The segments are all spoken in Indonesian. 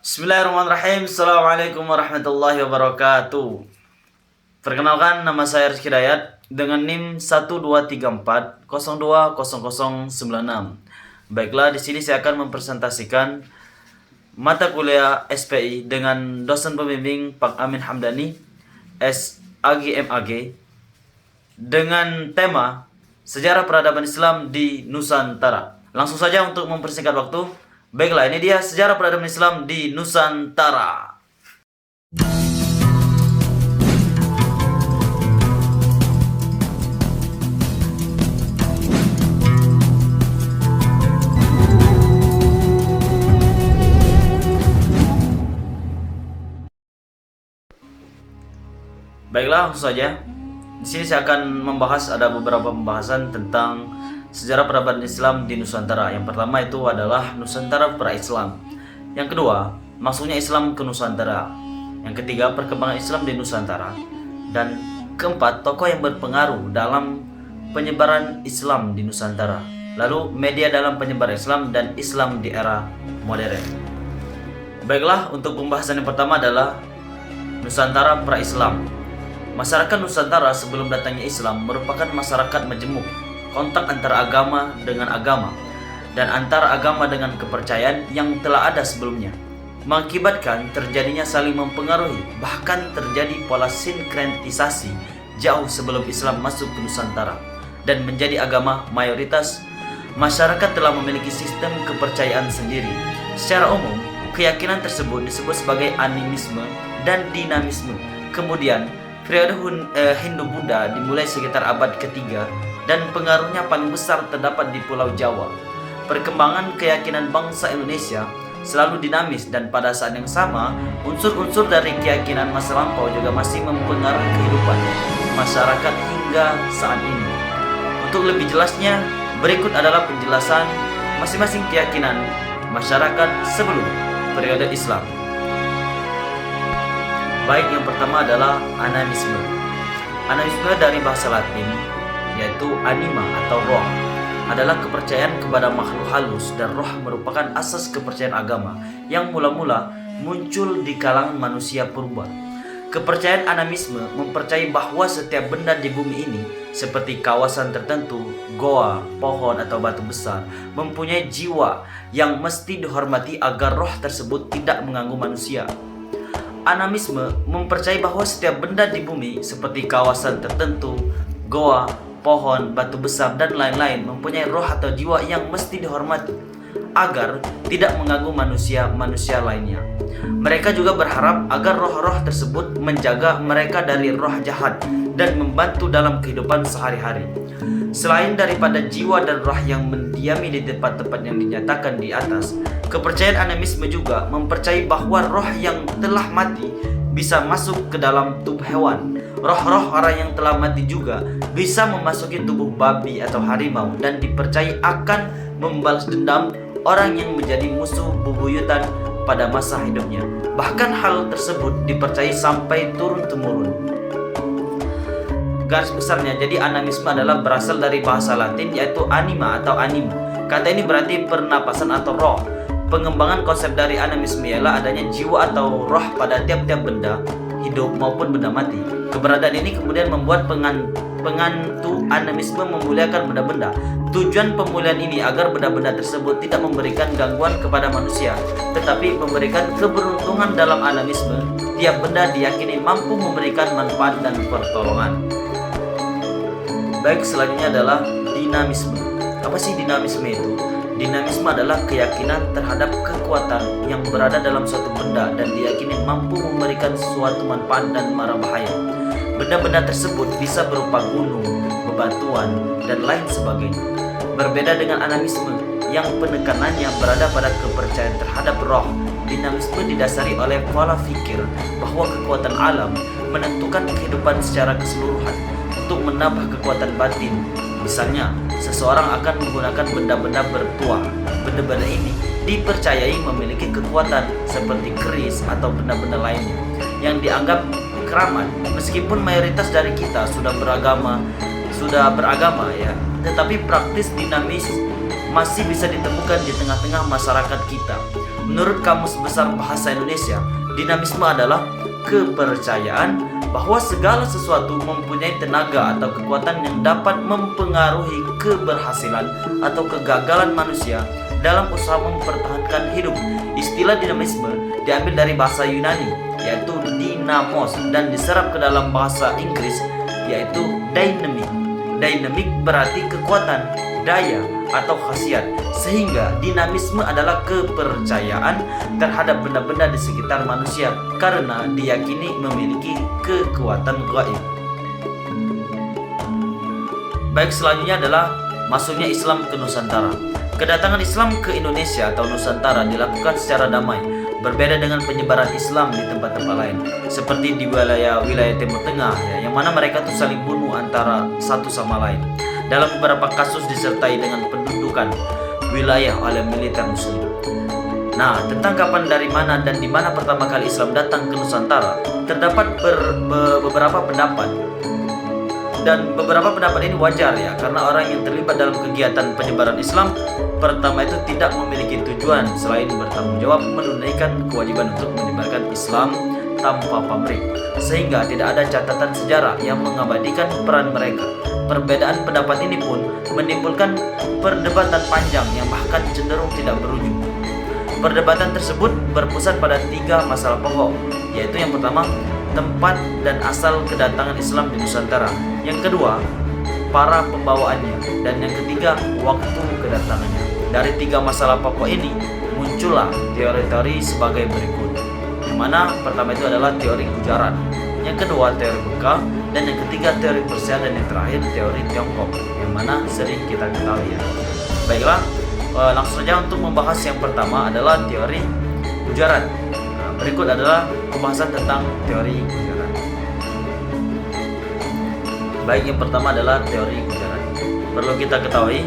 Bismillahirrahmanirrahim. Assalamualaikum warahmatullahi wabarakatuh. Perkenalkan, nama saya Rizky Dayat dengan NIM 1234020096. Baiklah, di sini saya akan mempresentasikan mata kuliah SPI dengan dosen pembimbing Pak Amin Hamdani SAGMAG dengan tema Sejarah Peradaban Islam di Nusantara. Langsung saja untuk mempersingkat waktu. Baiklah, ini dia sejarah peradaban Islam di Nusantara. Baiklah, langsung saja. Di sini saya akan membahas ada beberapa pembahasan tentang sejarah peradaban Islam di Nusantara. Yang pertama itu adalah Nusantara pra-Islam. Yang kedua, masuknya Islam ke Nusantara. Yang ketiga, perkembangan Islam di Nusantara. Dan keempat, tokoh yang berpengaruh dalam penyebaran Islam di Nusantara. Lalu, media dalam penyebaran Islam dan Islam di era modern. Baiklah, untuk pembahasan yang pertama adalah Nusantara pra-Islam. Masyarakat Nusantara sebelum datangnya Islam merupakan masyarakat majemuk, kontak antara agama dengan agama dan antara agama dengan kepercayaan yang telah ada sebelumnya, mengakibatkan terjadinya saling mempengaruhi, bahkan terjadi pola sinkretisasi jauh sebelum Islam masuk ke Nusantara dan menjadi agama mayoritas. Masyarakat telah memiliki sistem kepercayaan sendiri. Secara umum, keyakinan tersebut disebut sebagai animisme dan dinamisme. Kemudian periode Hindu-Buddha dimulai sekitar abad ketiga dan pengaruhnya paling besar terdapat di Pulau Jawa. Perkembangan keyakinan bangsa Indonesia selalu dinamis dan pada saat yang sama, unsur-unsur dari keyakinan masa lampau juga masih mempengaruhi kehidupan masyarakat hingga saat ini. Untuk lebih jelasnya, berikut adalah penjelasan masing-masing keyakinan masyarakat sebelum periode Islam. Baik, yang pertama adalah animisme. Animisme dari bahasa Latin yaitu anima atau roh, adalah kepercayaan kepada makhluk halus, dan roh merupakan asas kepercayaan agama yang mula-mula muncul di kalangan manusia purba. Kepercayaan animisme mempercayai bahwa setiap benda di bumi ini, seperti kawasan tertentu, goa, pohon atau batu besar, mempunyai jiwa yang mesti dihormati agar roh tersebut tidak mengganggu manusia. Animisme mempercayai bahwa setiap benda di bumi, seperti kawasan tertentu, goa, pohon, batu besar, dan lain-lain mempunyai roh atau jiwa yang mesti dihormati agar tidak mengganggu manusia lainnya. Mereka juga berharap agar roh-roh tersebut menjaga mereka dari roh jahat dan membantu dalam kehidupan sehari-hari. Selain daripada jiwa dan roh yang mendiami di tempat-tempat yang dinyatakan di atas, kepercayaan animisme juga mempercayai bahwa roh yang telah mati bisa masuk ke dalam tubuh hewan. Roh-roh orang yang telah mati juga bisa memasuki tubuh babi atau harimau dan dipercayai akan membalas dendam orang yang menjadi musuh bebuyutan pada masa hidupnya. Bahkan hal tersebut dipercayai sampai turun-temurun. Garis besarnya, jadi animisme adalah berasal dari bahasa Latin yaitu anima atau anima. Kata ini berarti pernapasan atau roh. Pengembangan konsep dari animisme ialah adanya jiwa atau roh pada tiap-tiap benda hidup maupun benda mati. Keberadaan ini kemudian membuat pengantu animisme memuliakan benda-benda. Tujuan pemulihan ini agar benda-benda tersebut tidak memberikan gangguan kepada manusia, tetapi memberikan keberuntungan. Dalam animisme, tiap benda diyakini mampu memberikan manfaat dan pertolongan. Baik, selanjutnya adalah dinamisme. Apa sih dinamisme itu? Dinamisme adalah keyakinan terhadap kekuatan yang berada dalam suatu benda dan diyakini mampu memberikan suatu manfaat dan mara bahaya. Benda-benda tersebut bisa berupa gunung, bebatuan, dan lain sebagainya. Berbeda dengan animisme yang penekanannya berada pada kepercayaan terhadap roh, dinamisme didasari oleh pola pikir bahwa kekuatan alam menentukan kehidupan secara keseluruhan untuk menambah kekuatan batin. Misalnya, seseorang akan menggunakan benda-benda bertuah. Benda-benda ini dipercayai memiliki kekuatan seperti keris atau benda-benda lainnya yang dianggap keramat. Meskipun mayoritas dari kita sudah beragama ya, tetapi praktis dinamis masih bisa ditemukan di tengah-tengah masyarakat kita. Menurut Kamus Besar Bahasa Indonesia, dinamisme adalah kepercayaan bahwa segala sesuatu mempunyai tenaga atau kekuatan yang dapat mempengaruhi keberhasilan atau kegagalan manusia dalam usaha mempertahankan hidup. Istilah dinamisme diambil dari bahasa Yunani, yaitu dynamos, dan diserap ke dalam bahasa Inggris, yaitu dynamic. Dynamic berarti kekuatan, daya, atau khasiat, sehingga dinamisme adalah kepercayaan terhadap benda-benda di sekitar manusia karena diyakini memiliki kekuatan gaib. Baik, selanjutnya adalah masuknya Islam ke Nusantara. Kedatangan Islam ke Indonesia atau Nusantara dilakukan secara damai, berbeda dengan penyebaran Islam di tempat-tempat lain, seperti di wilayah Timur Tengah, yang mana mereka tuh saling bunuh antara satu sama lain. Dalam beberapa kasus disertai dengan pendudukan wilayah oleh militer Muslim. Nah, tentang kapan, dari mana, dan di mana pertama kali Islam datang ke Nusantara, terdapat beberapa pendapat. Dan beberapa pendapat ini wajar ya, karena orang yang terlibat dalam kegiatan penyebaran Islam pertama itu tidak memiliki tujuan selain bertanggung jawab menunaikan kewajiban untuk menyebarkan Islam tanpa pamrih, sehingga tidak ada catatan sejarah yang mengabadikan peran mereka. Perbedaan pendapat ini pun menimbulkan perdebatan panjang yang bahkan cenderung tidak berujung. Perdebatan tersebut berpusat pada 3 masalah pokok, yaitu yang pertama, tempat dan asal kedatangan Islam di Nusantara. Yang kedua, para pembawaannya, dan yang ketiga, waktu kedatangannya. Dari 3 masalah pokok ini muncullah teori-teori sebagai berikut. Yang mana pertama itu adalah teori Gujarat, yang kedua teori Mekah, dan yang ketiga teori Persia, dan yang terakhir teori Tiongkok, yang mana sering kita ketahui ya. Baiklah, langsung saja untuk membahas yang pertama adalah teori Gujarat. Berikut adalah pembahasan tentang teori Gujarat. Baik, yang pertama adalah teori Gujarat. Perlu kita ketahui,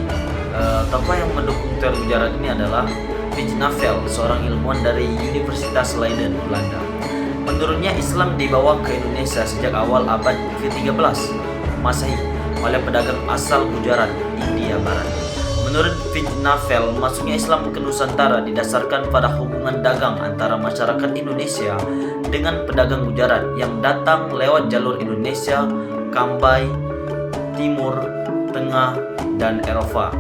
tokoh yang mendukung teori Gujarat ini adalah Vijnavel, seorang ilmuwan dari Universitas Leiden, Belanda. Menurutnya Islam dibawa ke Indonesia sejak awal abad ke-13 Masehi oleh pedagang asal Gujarat, India Barat. Menurut Vijnavel, masuknya Islam ke Nusantara didasarkan pada hubungan dagang antara masyarakat Indonesia dengan pedagang Gujarat yang datang lewat jalur Indonesia, Kambai, Timur, Tengah, dan Eropa.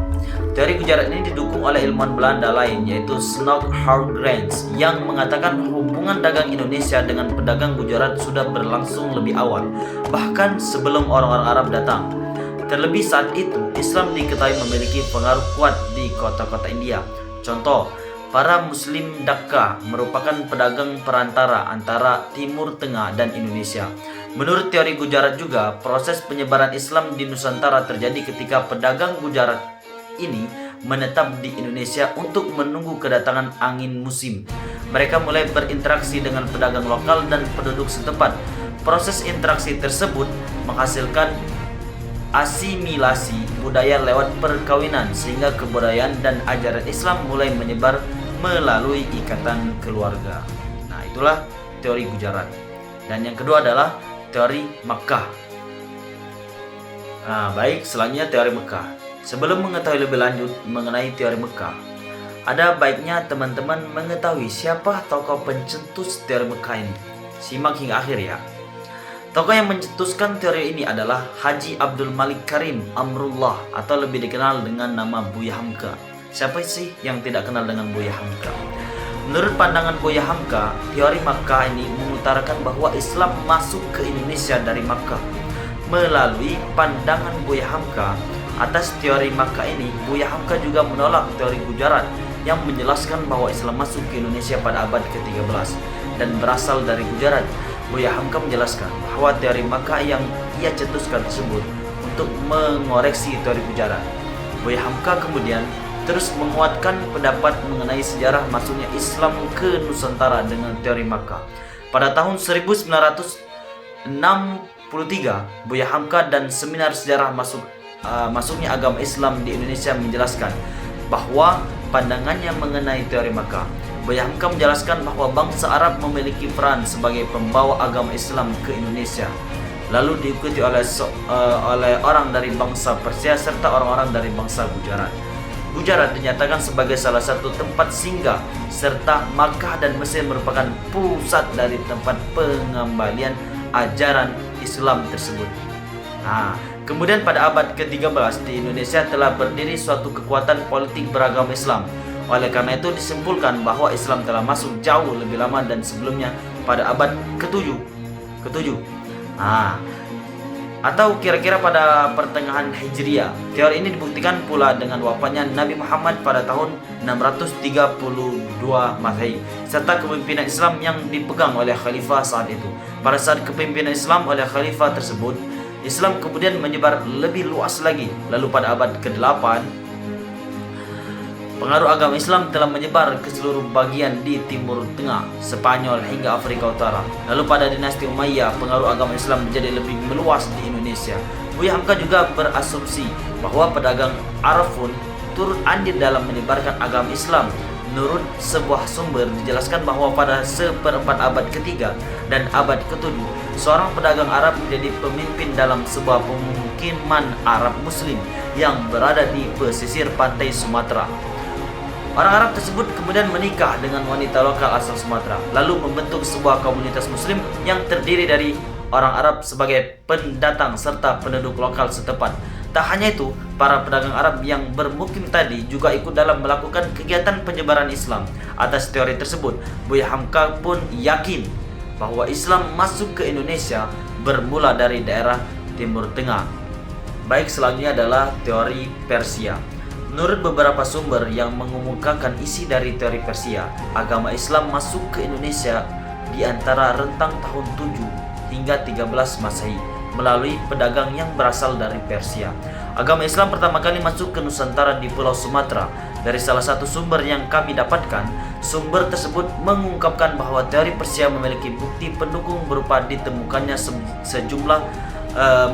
Teori Gujarat ini didukung oleh ilmuwan Belanda lain, yaitu Snoek Hartgranz, yang mengatakan hubungan dagang Indonesia dengan pedagang Gujarat sudah berlangsung lebih awal, bahkan sebelum orang-orang Arab datang. Terlebih saat itu, Islam diketahui memiliki pengaruh kuat di kota-kota India. Contoh, para Muslim Dhaka merupakan pedagang perantara antara Timur Tengah dan Indonesia. Menurut teori Gujarat juga, proses penyebaran Islam di Nusantara terjadi ketika pedagang Gujarat ini menetap di Indonesia untuk menunggu kedatangan angin musim. Mereka mulai berinteraksi dengan pedagang lokal dan penduduk setempat. Proses interaksi tersebut menghasilkan asimilasi budaya lewat perkawinan, sehingga kebudayaan dan ajaran Islam mulai menyebar melalui ikatan keluarga. Nah, itulah teori Gujarat. Dan yang kedua adalah teori Makkah. Nah, baik, selanjutnya teori Mekah. Sebelum mengetahui lebih lanjut mengenai teori Mekah, ada baiknya teman-teman mengetahui siapa tokoh pencetus teori Mekah ini. Simak hingga akhir ya. Tokoh yang mencetuskan teori ini adalah Haji Abdul Malik Karim Amrullah, atau lebih dikenal dengan nama Buya Hamka. Siapa sih yang tidak kenal dengan Buya Hamka? Menurut pandangan Buya Hamka, teori Makkah ini mengutarakan bahwa Islam masuk ke Indonesia dari Makkah. Melalui pandangan Buya Hamka atas teori Makkah ini, Buya Hamka juga menolak teori Gujarat yang menjelaskan bahwa Islam masuk ke Indonesia pada abad ke-13 dan berasal dari Gujarat. Buya Hamka menjelaskan bahwa teori Makkah yang ia cetuskan tersebut untuk mengoreksi teori Gujarat. Buya Hamka kemudian terus menguatkan pendapat mengenai sejarah masuknya Islam ke Nusantara dengan teori Makkah. Pada tahun 1963, Buya Hamka dan seminar sejarah masuknya agama Islam di Indonesia menjelaskan bahwa pandangannya mengenai teori Makkah. Buya Hamka menjelaskan bahwa bangsa Arab memiliki peran sebagai pembawa agama Islam ke Indonesia, lalu diikuti oleh orang dari bangsa Persia serta orang-orang dari bangsa Gujarat. Gujarat dinyatakan sebagai salah satu tempat singgah, serta Makkah dan Mesir merupakan pusat dari tempat pengembalian ajaran Islam tersebut. Nah, kemudian pada abad ke-13 di Indonesia telah berdiri suatu kekuatan politik beragama Islam. Oleh karena itu disimpulkan bahwa Islam telah masuk jauh lebih lama dan sebelumnya pada abad ke-7. Nah, atau kira-kira pada pertengahan Hijriah. Teori ini dibuktikan pula dengan wafatnya Nabi Muhammad pada tahun 632 Masehi serta kepemimpinan Islam yang dipegang oleh khalifah saat itu. Pada saat kepemimpinan Islam oleh khalifah tersebut, Islam kemudian menyebar lebih luas lagi. Lalu pada abad ke-8, pengaruh agama Islam telah menyebar ke seluruh bagian di Timur Tengah, Spanyol hingga Afrika Utara. Lalu pada dinasti Umayyah, pengaruh agama Islam menjadi lebih meluas di Indonesia. Buya Hamka juga berasumsi bahwa pedagang Arab pun turut andil dalam menyebarkan agama Islam. Menurut sebuah sumber dijelaskan bahwa pada seperempat abad ketiga dan abad ke-7, seorang pedagang Arab menjadi pemimpin dalam sebuah pemukiman Arab Muslim yang berada di pesisir pantai Sumatera. Orang Arab tersebut kemudian menikah dengan wanita lokal asal Sumatera, lalu membentuk sebuah komunitas Muslim yang terdiri dari orang Arab sebagai pendatang serta penduduk lokal setempat. Tak hanya itu, para pedagang Arab yang bermukim tadi juga ikut dalam melakukan kegiatan penyebaran Islam. Atas teori tersebut, Buya Hamka pun yakin bahwa Islam masuk ke Indonesia bermula dari daerah Timur Tengah. Baik, selanjutnya adalah teori Persia. Menurut beberapa sumber yang mengemukakan isi dari teori Persia, agama Islam masuk ke Indonesia di antara rentang tahun 7 hingga 13 Masehi melalui pedagang yang berasal dari Persia. Agama Islam pertama kali masuk ke Nusantara di Pulau Sumatera. Dari salah satu sumber yang kami dapatkan, sumber tersebut mengungkapkan bahwa teori Persia memiliki bukti pendukung berupa ditemukannya sejumlah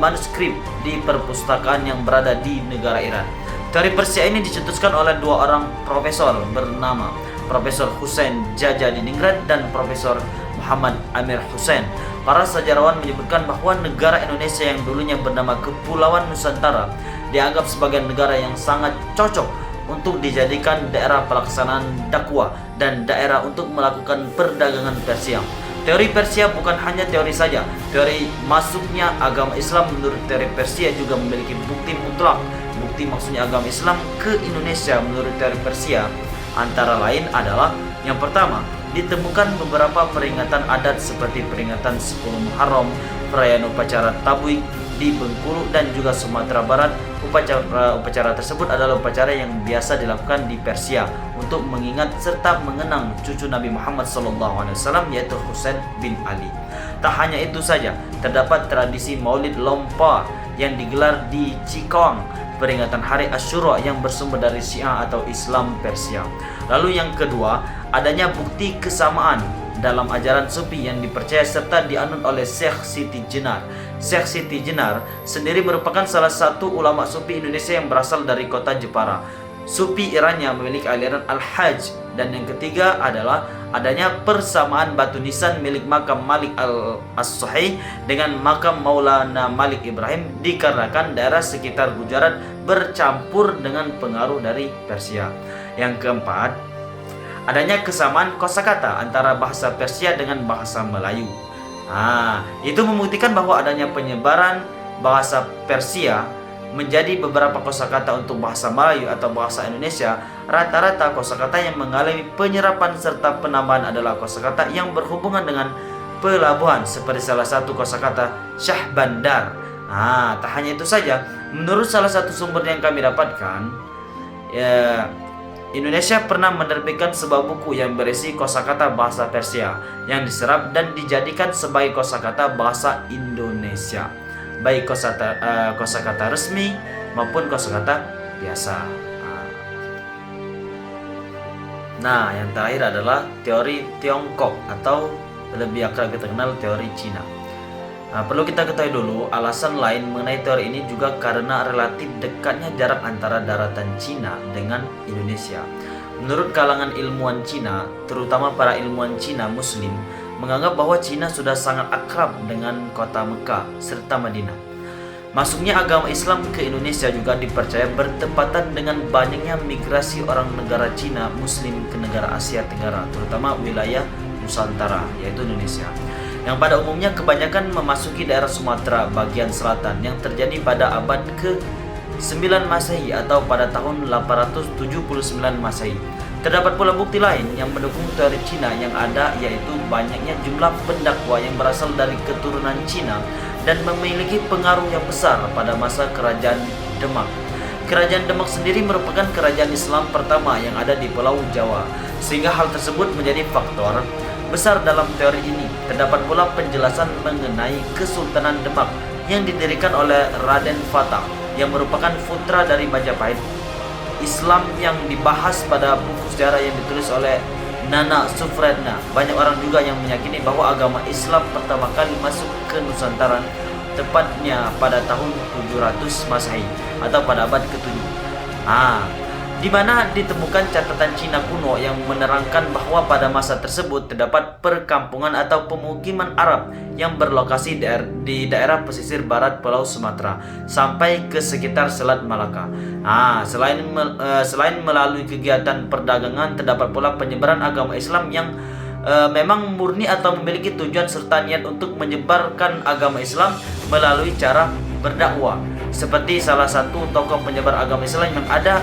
manuskrip di perpustakaan yang berada di negara Iran. Teori Persia ini dicetuskan oleh dua orang profesor bernama Profesor Hussein Jaja Diningrat dan Profesor Muhammad Amir Hussein. Para sejarawan menyebutkan bahwa negara Indonesia yang dulunya bernama Kepulauan Nusantara dianggap sebagai negara yang sangat cocok untuk dijadikan daerah pelaksanaan dakwah dan daerah untuk melakukan perdagangan Persia. Teori Persia bukan hanya teori saja. Teori masuknya agama Islam menurut teori Persia juga memiliki bukti mutlak. Bukti maksudnya agama Islam ke Indonesia menurut teori Persia antara lain adalah: yang pertama, ditemukan beberapa peringatan adat seperti peringatan 10 Muharram, perayaan upacara Tabuik di Bengkulu dan juga Sumatera Barat. Upacara tersebut adalah upacara yang biasa dilakukan di Persia untuk mengingat serta mengenang cucu Nabi Muhammad SAW yaitu Husain bin Ali. Tak hanya itu saja, terdapat tradisi Maulid Lompa yang digelar di Cikawang, peringatan hari Asyura yang bersumber dari Syiah atau Islam Persia. Lalu yang kedua, adanya bukti kesamaan dalam ajaran Sufi yang dipercaya serta dianut oleh Syekh Siti Jenar. Syekh Siti Jenar sendiri merupakan salah satu ulama Sufi Indonesia yang berasal dari kota Jepara. Sufi Irannya memiliki aliran Al-Hajj. Dan yang ketiga adalah adanya persamaan batu nisan milik makam Malik As-Sahih dengan makam Maulana Malik Ibrahim dikarenakan daerah sekitar Gujarat bercampur dengan pengaruh dari Persia. Yang keempat, adanya kesamaan kosakata antara bahasa Persia dengan bahasa Melayu. Itu membuktikan bahwa adanya penyebaran bahasa Persia menjadi beberapa kosakata untuk bahasa Melayu atau bahasa Indonesia. Rata-rata kosakata yang mengalami penyerapan serta penambahan adalah kosakata yang berhubungan dengan pelabuhan, seperti salah satu kosakata Syah Bandar. Tak hanya itu saja, menurut salah satu sumber yang kami dapatkan, Indonesia pernah menerbitkan sebuah buku yang berisi kosakata bahasa Persia yang diserap dan dijadikan sebagai kosakata bahasa Indonesia, baik kosakata resmi maupun kosakata biasa. Nah, yang terakhir adalah teori Tiongkok atau lebih akrab kita kenal teori Cina. Perlu kita ketahui dulu alasan lain mengenai teori ini juga karena relatif dekatnya jarak antara daratan Cina dengan Indonesia. Menurut kalangan ilmuwan Cina, terutama para ilmuwan Cina Muslim, menganggap bahwa Cina sudah sangat akrab dengan kota Mekah serta Madinah. Masuknya agama Islam ke Indonesia juga dipercaya bertepatan dengan banyaknya migrasi orang negara Cina Muslim ke negara Asia Tenggara, terutama wilayah Nusantara, yaitu Indonesia, yang pada umumnya kebanyakan memasuki daerah Sumatera bagian selatan yang terjadi pada abad ke-9 Masehi atau pada tahun 879 Masehi. Terdapat pula bukti lain yang mendukung teori Cina yang ada, yaitu banyaknya jumlah pendakwa yang berasal dari keturunan Cina dan memiliki pengaruh yang besar pada masa Kerajaan Demak. Kerajaan Demak sendiri merupakan kerajaan Islam pertama yang ada di Pulau Jawa, sehingga hal tersebut menjadi faktor besar dalam teori ini. Terdapat pula penjelasan mengenai Kesultanan Demak yang didirikan oleh Raden Fatah yang merupakan putra dari Majapahit. Islam yang dibahas pada buku sejarah yang ditulis oleh Nana Sufredna. Banyak orang juga yang meyakini bahwa agama Islam pertama kali masuk ke Nusantara tepatnya pada tahun 700 Masehi atau pada abad ke-7. Di mana ditemukan catatan Cina kuno yang menerangkan bahwa pada masa tersebut terdapat perkampungan atau pemukiman Arab yang berlokasi di daerah pesisir barat Pulau Sumatera sampai ke sekitar Selat Malaka. Selain melalui kegiatan perdagangan, terdapat pula penyebaran agama Islam yang memang murni atau memiliki tujuan serta niat untuk menyebarkan agama Islam melalui cara berdakwah. Seperti salah satu tokoh penyebar agama Islam yang ada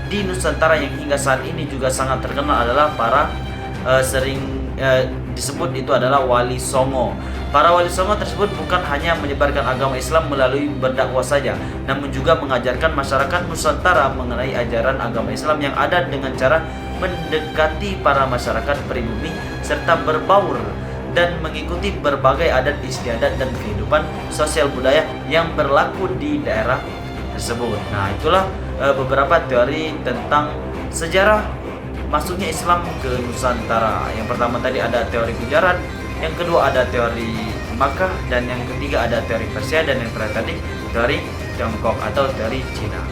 di Nusantara yang hingga saat ini juga sangat terkenal adalah disebut itu adalah Wali Songo. Para Wali Songo tersebut bukan hanya menyebarkan agama Islam melalui berdakwah saja, namun juga mengajarkan masyarakat Nusantara mengenai ajaran agama Islam yang ada dengan cara mendekati para masyarakat pribumi serta berbaur dan mengikuti berbagai adat istiadat dan kehidupan sosial budaya yang berlaku di daerah tersebut. Nah, itulah beberapa teori tentang sejarah masuknya Islam ke Nusantara. Yang pertama tadi ada teori Gujarat, yang kedua ada teori Makkah, dan yang ketiga ada teori Persia, dan yang terakhir tadi teori Tiongkok atau teori Cina.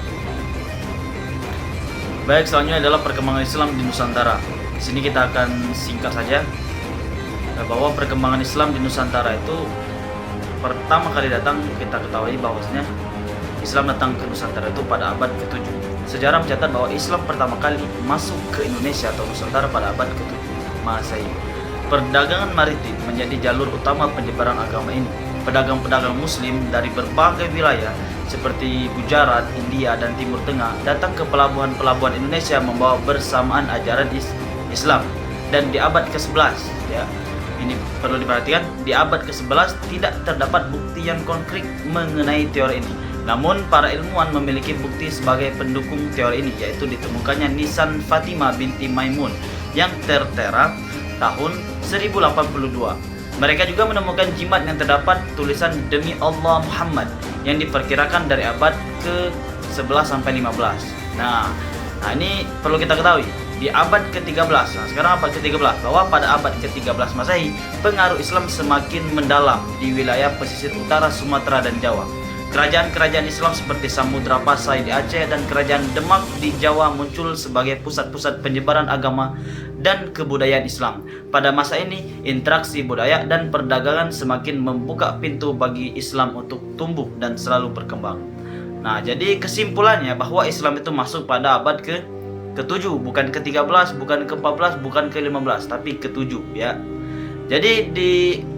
Baik, selanjutnya adalah perkembangan Islam di Nusantara. Di sini kita akan singkat saja bahwa perkembangan Islam di Nusantara itu pertama kali datang, kita ketahui bahwasanya Islam datang ke Nusantara itu pada abad ke-7. Sejarah mencatat bahwa Islam pertama kali masuk ke Indonesia atau Nusantara pada abad ke-7 Masehi. Perdagangan maritim menjadi jalur utama penyebaran agama ini. Pedagang-pedagang Muslim dari berbagai wilayah seperti Gujarat, India, dan Timur Tengah datang ke pelabuhan-pelabuhan Indonesia membawa bersamaan ajaran Islam. Dan di abad ke-11, ini perlu diperhatikan, di abad ke-11 tidak terdapat bukti yang konkret mengenai teori ini. Namun para ilmuwan memiliki bukti sebagai pendukung teori ini, yaitu ditemukannya nisan Fatimah binti Maimun yang tertera tahun 1082. Mereka juga menemukan jimat yang terdapat tulisan demi Allah Muhammad yang diperkirakan dari abad ke-11 sampai 15. Nah, ini perlu kita ketahui. Di abad ke-13, sekarang abad ke-13, bahwa pada abad ke-13 Masehi, pengaruh Islam semakin mendalam di wilayah pesisir utara Sumatera dan Jawa. Kerajaan-kerajaan Islam seperti Samudra Pasai di Aceh dan Kerajaan Demak di Jawa muncul sebagai pusat-pusat penyebaran agama dan kebudayaan Islam. Pada masa ini, interaksi budaya dan perdagangan semakin membuka pintu bagi Islam untuk tumbuh dan selalu berkembang. Nah, jadi kesimpulannya bahwa Islam itu masuk pada abad ke-7, bukan ke-13, bukan ke-14, bukan ke-15, tapi ke-7 ya. Jadi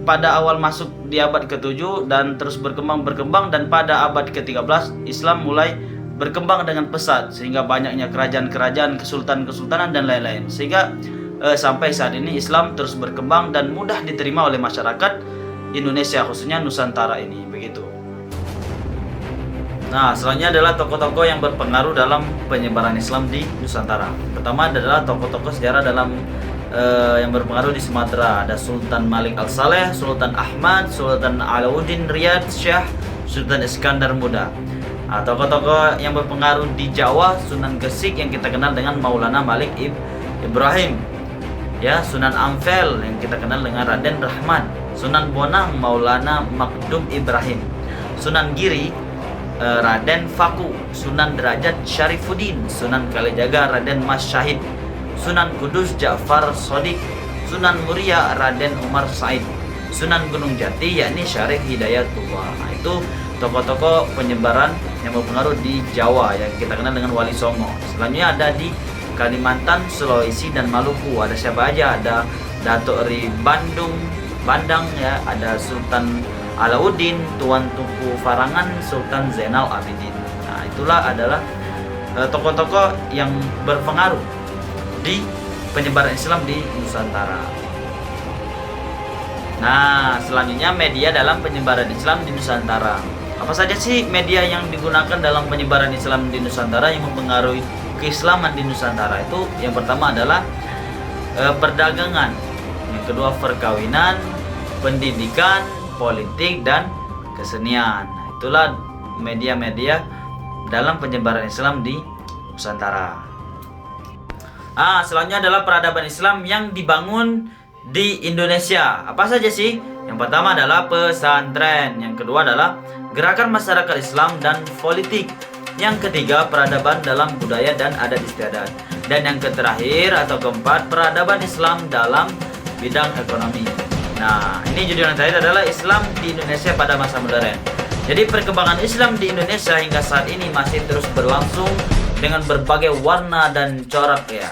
pada awal masuk di abad ke-7 dan terus berkembang dan pada abad ke-13 Islam mulai berkembang dengan pesat sehingga banyaknya kerajaan-kerajaan, kesultanan-kesultanan dan lain-lain. Sehingga sampai saat ini Islam terus berkembang dan mudah diterima oleh masyarakat Indonesia, khususnya Nusantara ini, begitu. Nah, selanjutnya adalah tokoh-tokoh yang berpengaruh dalam penyebaran Islam di Nusantara. Pertama adalah tokoh-tokoh sejarah yang berpengaruh di Sumatera. Ada Sultan Malik Al-Saleh, Sultan Ahmad, Sultan Alauddin Riyad Shah, Sultan Iskandar Muda. Tokoh-tokoh yang berpengaruh di Jawa, Sunan Gresik yang kita kenal dengan Maulana Malik Ibrahim, ya, Sunan Ampel yang kita kenal dengan Raden Rahman, Sunan Bonang Maulana Makdum Ibrahim, Sunan Giri Raden Faku, Sunan Derajat Syarifuddin, Sunan Kalijaga Raden Mas Syahid, Sunan Kudus Ja'far Shodiq, Sunan Muria Raden Umar Said, Sunan Gunung Jati yakni Syarif Hidayatullah. Nah, itu tokoh-tokoh penyebaran yang berpengaruh di Jawa yang kita kenal dengan Wali Songo. Selanjutnya ada di Kalimantan, Sulawesi, dan Maluku. Ada siapa aja? Ada Datuk Ri Bandang ya, ada Sultan Alauddin, Tuan Tuku Farangan, Sultan Zainal Abidin. Nah, itulah adalah tokoh-tokoh yang berpengaruh di penyebaran Islam di Nusantara. Nah, selanjutnya media dalam penyebaran Islam di Nusantara. Apa saja sih media yang digunakan dalam penyebaran Islam di Nusantara yang mempengaruhi keislaman di Nusantara? Itu yang pertama adalah perdagangan, yang kedua perkawinan, pendidikan, politik, dan kesenian. Nah, itulah media-media dalam penyebaran Islam di Nusantara. Selanjutnya adalah peradaban Islam yang dibangun di Indonesia. Apa saja sih? Yang pertama adalah pesantren, yang kedua adalah gerakan masyarakat Islam dan politik, yang ketiga peradaban dalam budaya dan adat istiadat, dan yang terakhir atau keempat peradaban Islam dalam bidang ekonomi. Nah, ini judul yang terakhir adalah Islam di Indonesia pada masa modern. Jadi perkembangan Islam di Indonesia hingga saat ini masih terus berlangsung dengan berbagai warna dan corak ya.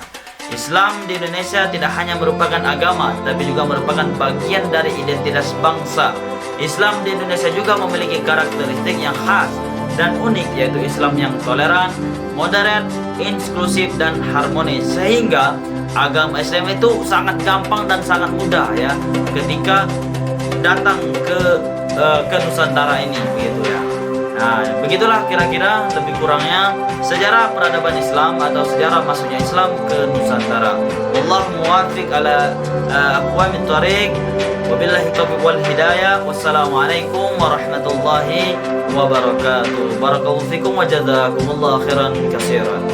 Islam di Indonesia tidak hanya merupakan agama, tapi juga merupakan bagian dari identitas bangsa. Islam di Indonesia juga memiliki karakteristik yang khas dan unik, yaitu Islam yang toleran, modern, inklusif, dan harmonis. Sehingga agama Islam itu sangat gampang dan sangat mudah ya ketika datang ke Nusantara ini, begitu ya. Nah, begitulah kira-kira lebih kurangnya sejarah peradaban Islam atau sejarah masuknya Islam ke Nusantara. Wallahu muwaffiq ala aqwamit thariq. Wabillahi taufiq wal hidayah. Wassalamualaikum warahmatullahi wabarakatuh. Barakallahu fikum wa jazakumullahu khairan katsiran.